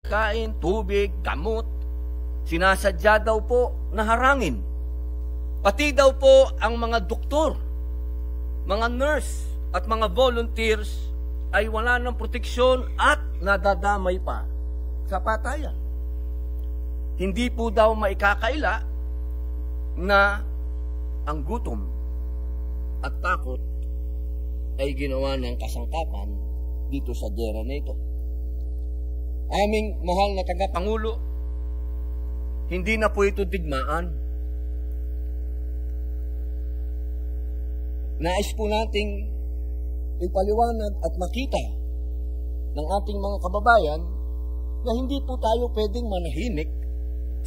kain, tubig, gamot. Sinasadya daw po na harangin. Pati daw po ang mga doktor, mga nurse at mga volunteers ay wala ng proteksyon at nadadamay pa sa patayan. Hindi po daw maikakaila na ang gutom at takot ay ginawa ng kasangkapan dito sa gera na ito. Aming mahal na tagapangulo, hindi na po ito digmaan. Nais po nating ipaliwanag at makita ng ating mga kababayan na hindi po tayo pwedeng manahimik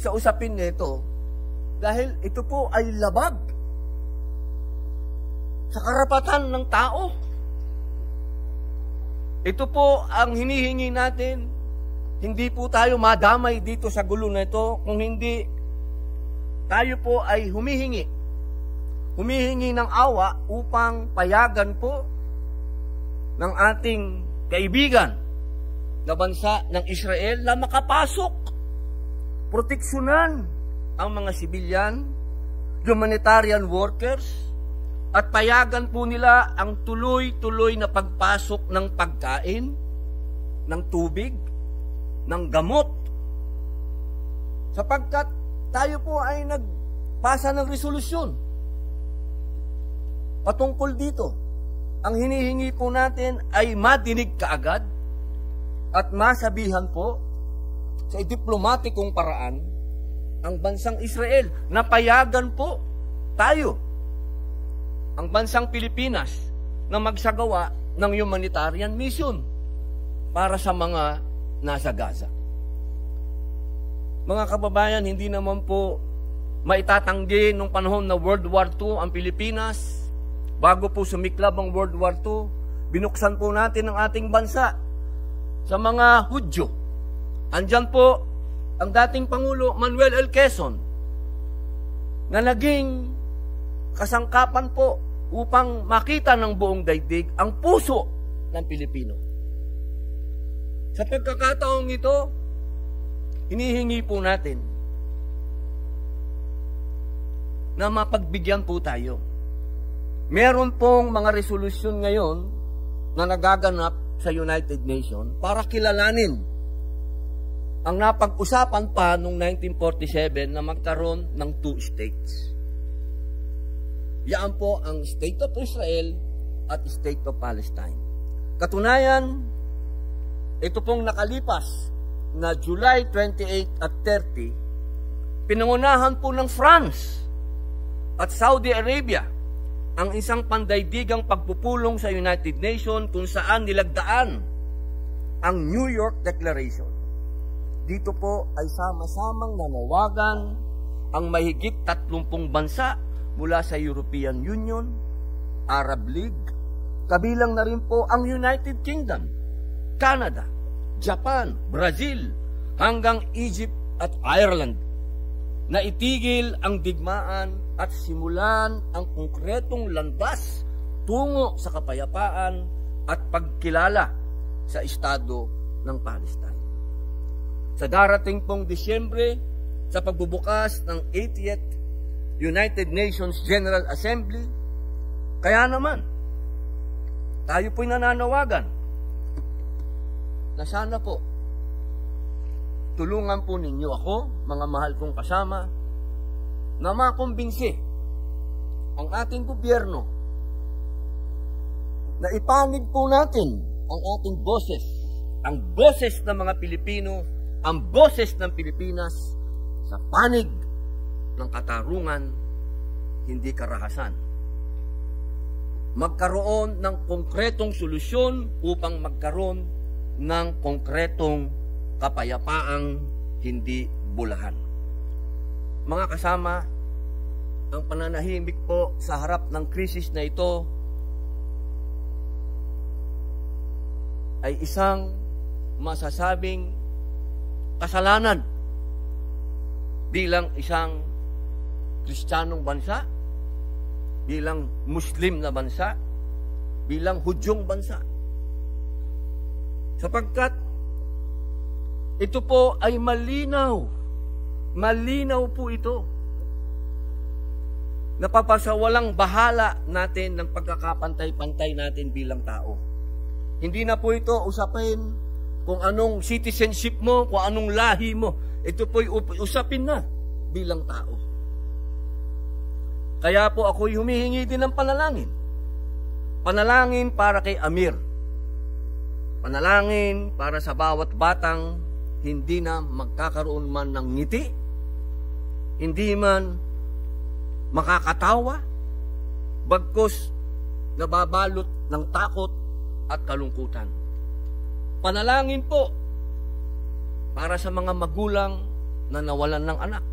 sa usapin nito dahil ito po ay labag sa karapatan ng tao. Ito po ang hinihingi natin. Hindi po tayo madamay dito sa gulo na ito kung hindi tayo po ay humihingi ng awa upang payagan po ng ating kaibigan na bansa ng Israel na makapasok, proteksyonan ang mga sibilyan, humanitarian workers, at payagan po nila ang tuloy-tuloy na pagpasok ng pagkain, ng tubig, ng gamot. Sapagkat tayo po ay nagpasa ng resolusyon patungkol dito. Ang hinihingi po natin ay madinig kaagad at masabihan po sa diplomatikong paraan ang bansang Israel na payagan po tayo, ang bansang Pilipinas, na magsagawa ng humanitarian mission para sa mga nasa Gaza. Mga kababayan, hindi naman po maitatanggi nung panahon na World War II ang Pilipinas. Bago po sumiklab ang World War II, binuksan po natin ang ating bansa sa mga Hudyo. Andyan po ang dating Pangulo Manuel L. Quezon na naging kasangkapan po upang makita ng buong daigdig ang puso ng Pilipino. Sa pagkakataong ito, hinihingi po natin na mapagbigyan po tayo. Meron pong mga resolusyon ngayon na nagaganap sa United Nations para kilalanin ang napag-usapan pa noong 1947 na magkaroon ng 2 states. Yan po ang State of Israel at State of Palestine. Katunayan, ito pong nakalipas na July 28 at 30, pinangunahan po ng France at Saudi Arabia ang isang pandaigdigang pagpupulong sa United Nations kung saan nilagdaan ang New York Declaration. Dito po ay sama-samang nanawagan ang mahigit 30 bansa mula sa European Union, Arab League, kabilang na rin po ang United Kingdom, Canada, Japan, Brazil, hanggang Egypt at Ireland, na itigil ang digmaan at simulan ang konkretong landas tungo sa kapayapaan at pagkilala sa Estado ng Palestine. Sa darating pong Disyembre, sa pagbubukas ng 80th United Nations General Assembly, kaya naman, tayo po'y nananawagan na sana po, tulungan po ninyo ako, mga mahal kong kasama, na makumbinsi ang ating gobyerno na ipanig po natin ang ating boses, ang boses ng mga Pilipino, ang boses ng Pilipinas sa panig ng katarungan, hindi karahasan. Magkaroon ng konkretong solusyon upang magkaroon ng konkretong kapayapaang hindi bulahan. Mga kasama, ang pananahimik po sa harap ng krisis na ito ay isang masasabing kasalanan bilang isang Kristiyanong bansa, bilang Muslim na bansa, bilang Hudyong bansa. Sapagkat Ito po ay malinaw. Malinaw po ito. Napapasawalang bahala natin ng pagkakapantay-pantay natin bilang tao. Hindi na po ito usapin kung anong citizenship mo, kung anong lahi mo. Ito po'y usapin na bilang tao. Kaya po ako'y humihingi din ng panalangin. Panalangin para kay Amir. Panalangin para sa bawat batang hindi na magkakaroon man ng ngiti, hindi man makakatawa, bagkus nababalot ng takot at kalungkutan. Panalangin po para sa mga magulang na nawalan ng anak,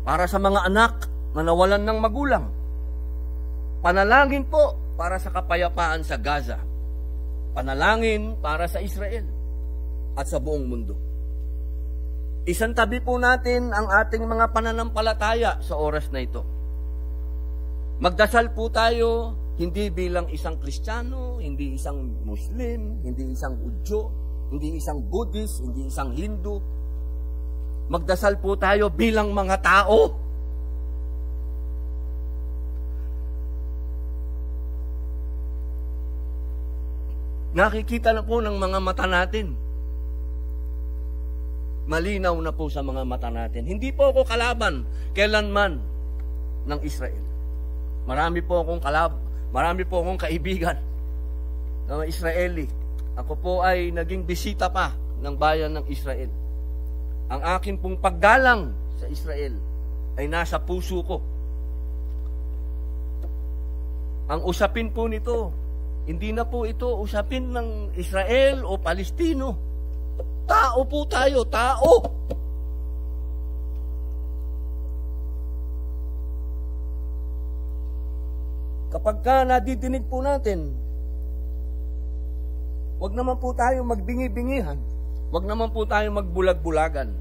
para sa mga anak na nawalan ng magulang. Panalangin po para sa kapayapaan sa Gaza. Panalangin para sa Israel at sa buong mundo. Isang tabi po natin ang ating mga pananampalataya sa oras na ito. Magdasal po tayo hindi bilang isang Kristiyano, hindi isang Muslim, hindi isang Hudyo, hindi isang Buddhist, hindi isang Hindu. Magdasal po tayo bilang mga tao. Nakikita na po ng mga mata natin. Malinaw na po sa mga mata natin. Hindi po ako kalaban kailanman ng Israel. Marami po akong kaibigan na Israeli. Ako po ay naging bisita pa ng bayan ng Israel. Ang akin pong paggalang sa Israel ay nasa puso ko. Ang usapin po nito, hindi na po ito usapin ng Israel o Palestino. Tao po tayo, tao. Kapag ka nadidinig po natin, wag naman po tayo magbingi-bingihan. Wag naman po tayo magbulag-bulagan.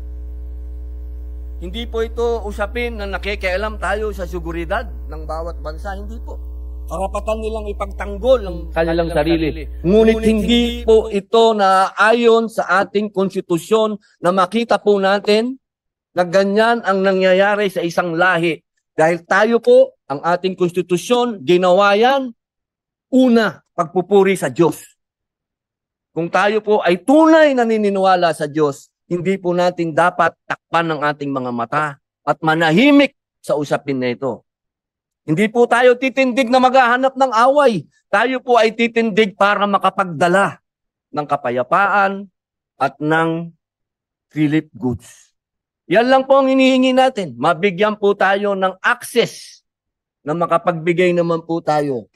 Hindi po ito usapin na nakikialam tayo sa seguridad ng bawat bansa. Hindi po. Karapatan nilang ipagtanggol ang kanilang sarili. Ngunit hindi po ito na ayon sa ating konstitusyon na makita po natin na ganyan ang nangyayari sa isang lahi. Dahil tayo po, ang ating konstitusyon, ginawa yan, una, pagpupuri sa Diyos. Kung tayo po ay tunay na naniniwala sa Diyos, hindi po natin dapat takpan ng ating mga mata at manahimik sa usapin na ito. Hindi po tayo titindig na maghahanap ng away. Tayo po ay titindig para makapagdala ng kapayapaan at ng relief goods. Yan lang po ang hinihingi natin. Mabigyan po tayo ng access na makapagbigay naman po tayo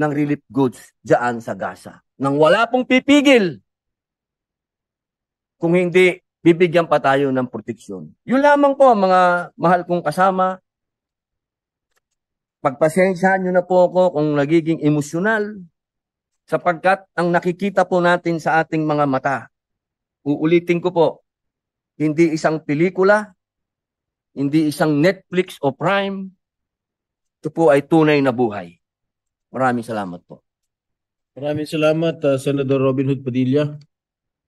ng relief goods dyan sa Gaza. Nang wala pong pipigil kung hindi bibigyan pa tayo ng proteksyon. Yun lamang po mga mahal kong kasama. Pagpasensyahan nyo na po ako kung nagiging emosyonal sapagkat ang nakikita po natin sa ating mga mata, uulitin ko po, hindi isang pelikula, hindi isang Netflix o Prime, ito po ay tunay na buhay. Maraming salamat po. Maraming salamat, Senator Robin Hood Padilla,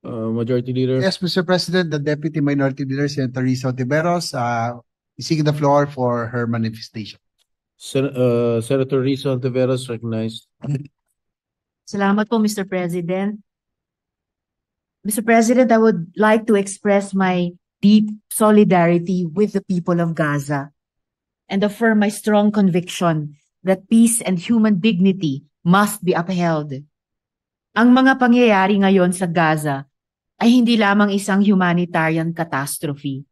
Majority Leader. Yes, Mr. President, the Deputy Minority Leader, Senator Risa Ontiveros, is seeking the floor for her manifestation. Senator Risa Ontiveros recognized. Salamat po, Mr. President. Mr. President, I would like to express my deep solidarity with the people of Gaza and affirm my strong conviction that peace and human dignity must be upheld. Ang mga pangyayari ngayon sa Gaza ay hindi lamang isang humanitarian catastrophe.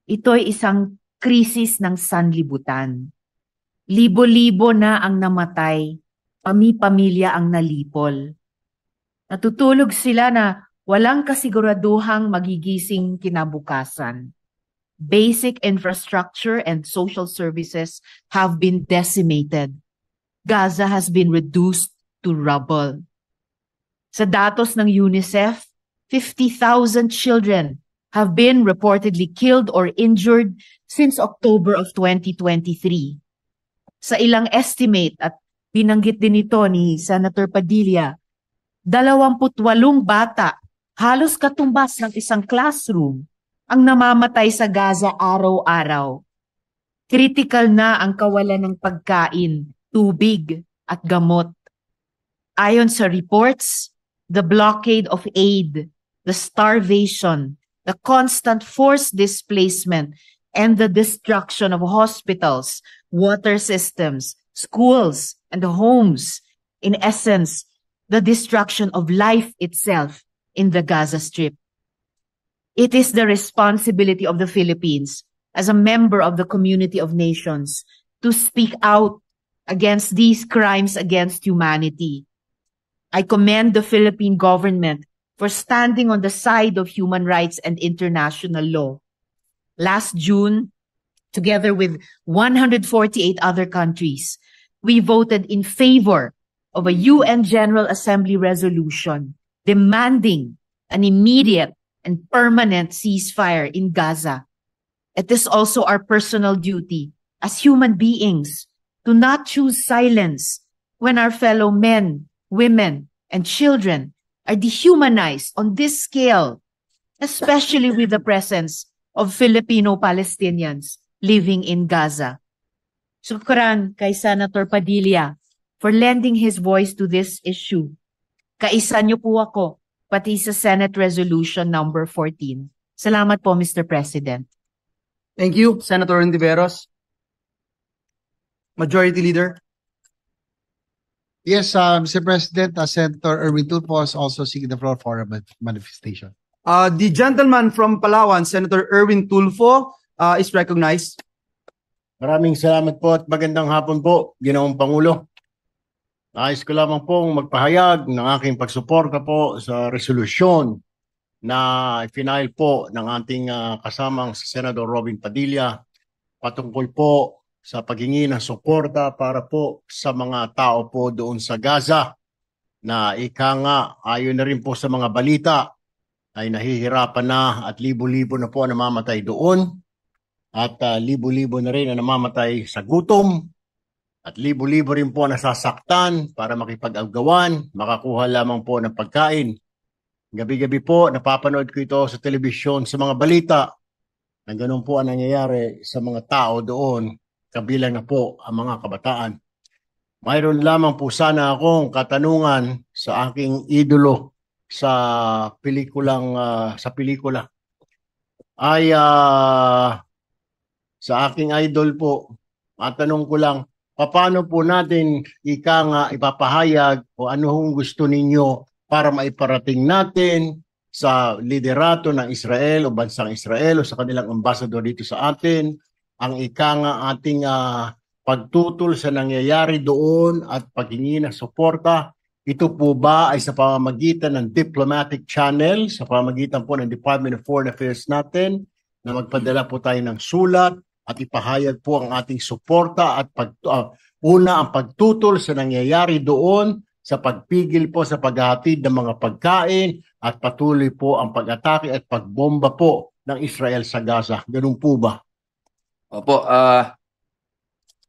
Ito ay isang krisis ng sanlibutan. Libo-libo na ang namatay, pami-pamilya ang nalipol. Natutulog sila na walang kasiguraduhang magigising kinabukasan. Basic infrastructure and social services have been decimated. Gaza has been reduced to rubble. Sa datos ng UNICEF, 50,000 children have been reportedly killed or injured since October of 2023. Sa ilang estimate at binanggit din ito ni Senator Padilla, 28 bata Halos katumbas ng isang classroom ang namamatay sa Gaza araw-araw. Critical na ang kawalan ng pagkain, tubig at gamot. Ayon sa reports, the blockade of aid, the starvation, the constant forced displacement, and the destruction of hospitals, water systems, schools, and homes, in essence, the destruction of life itself in the Gaza Strip. It is the responsibility of the Philippines, as a member of the community of nations, to speak out against these crimes against humanity. I commend the Philippine government for standing on the side of human rights and international law. Last June, together with 148 other countries, we voted in favor of a UN General Assembly resolution demanding an immediate and permanent ceasefire in Gaza. It is also our personal duty as human beings to not choose silence when our fellow men, women, and children are dehumanized on this scale, especially with the presence of Filipino-Palestinians living in Gaza. Shukran kay Senator Padilla for lending his voice to this issue. Kaisa niyo po ako, pati sa Senate Resolution number 14. Salamat po, Mr. President. Thank you, Senator Ontiveros. Majority Leader. Yes, Mr. President, Senator Erwin Tulfo is also seeking the floor for a manifestation. The gentleman from Palawan, Senator Erwin Tulfo, is recognized. Maraming salamat po at magandang hapon po, Ginoong Pangulo. Nais ko lamang pong magpahayag ng aking pagsuporta po sa resolusyon na final po ng ating kasamang si Senator Robin Padilla patungkol po sa paghingi ng suporta para po sa mga tao po doon sa Gaza na ika nga ayon na rin po sa mga balita ay nahihirapan na at libo-libo na po ang namamatay doon at libo-libo na rin ang namamatay sa gutom at libo-libo rin po nasasaktan para makipag-agawan, makakuha lamang po ng pagkain. Gabi-gabi po napapanood ko ito sa telebisyon sa mga balita na ganun po ang nangyayari sa mga tao doon. Kabilang na po ang mga kabataan. Mayroon lamang po sana akong katanungan sa aking idolo sa pelikula ay sa aking idol po. Matanong ko lang, paano po natin ika nga ipapahayag o ano hong gusto ninyo para maiparating natin sa liderato ng Israel o bansang Israel o sa kanilang ambassador dito sa atin ang ika nga ating pagtutol sa nangyayari doon at paghingi ng suporta. Ito po ba ay sa pamamagitan ng diplomatic channel, sa pamamagitan po ng Department of Foreign Affairs natin, na magpadala po tayo ng sulat at ipahayag po ang ating suporta at una ang pagtutol sa nangyayari doon sa pagpigil po sa paghahatid ng mga pagkain at patuloy po ang pag-atake at pagbomba po ng Israel sa Gaza. Ganun po ba? Opo,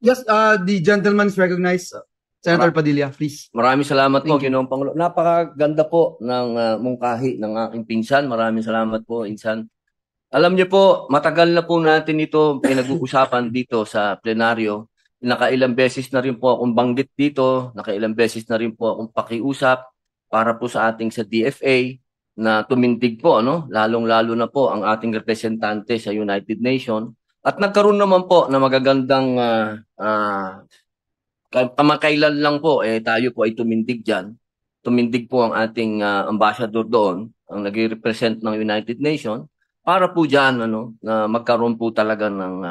Yes, the gentleman is recognized. Senator Padilla, please. maraming salamat po, Thank you. Ginoong Pangulo. Napakaganda po ng mungkahi ng aking pinsan. Maraming salamat po, Insan. Alam niyo po, matagal na po natin ito pinag-uusapan dito sa plenaryo. Nakailang beses na rin po akong banggit dito, nakailang beses na rin po akong pakiusap para po sa ating sa DFA na tumindig po, no? Lalong-lalo na po ang ating representante sa United Nations. At nagkaroon naman po na magagandang kamakailan lang po, tayo po ay tumindig dyan. Tumindig po ang ating ambassador doon, ang nag-represent ng United Nations, para po dyan na magkaroon po talaga ng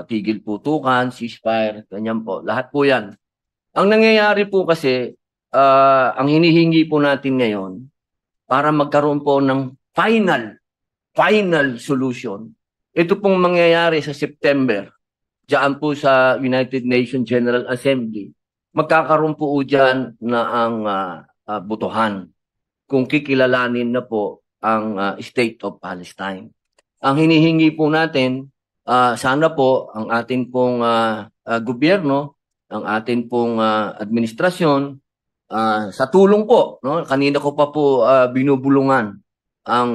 tigil putukan, ceasefire, ganyan po. Lahat po yan. Ang nangyayari po kasi, ang hinihingi po natin ngayon, para magkaroon po ng final solution. Ito pong mangyayari sa September, diyan po sa United Nations General Assembly, magkakaroon po dyan na ang butuhan kung kikilalanin na po ang State of Palestine. Ang hinihingi po natin, sana po ang ating pong gobyerno, ang ating pong administrasyon, sa tulong po, no? Kanina ko pa po binubulungan ang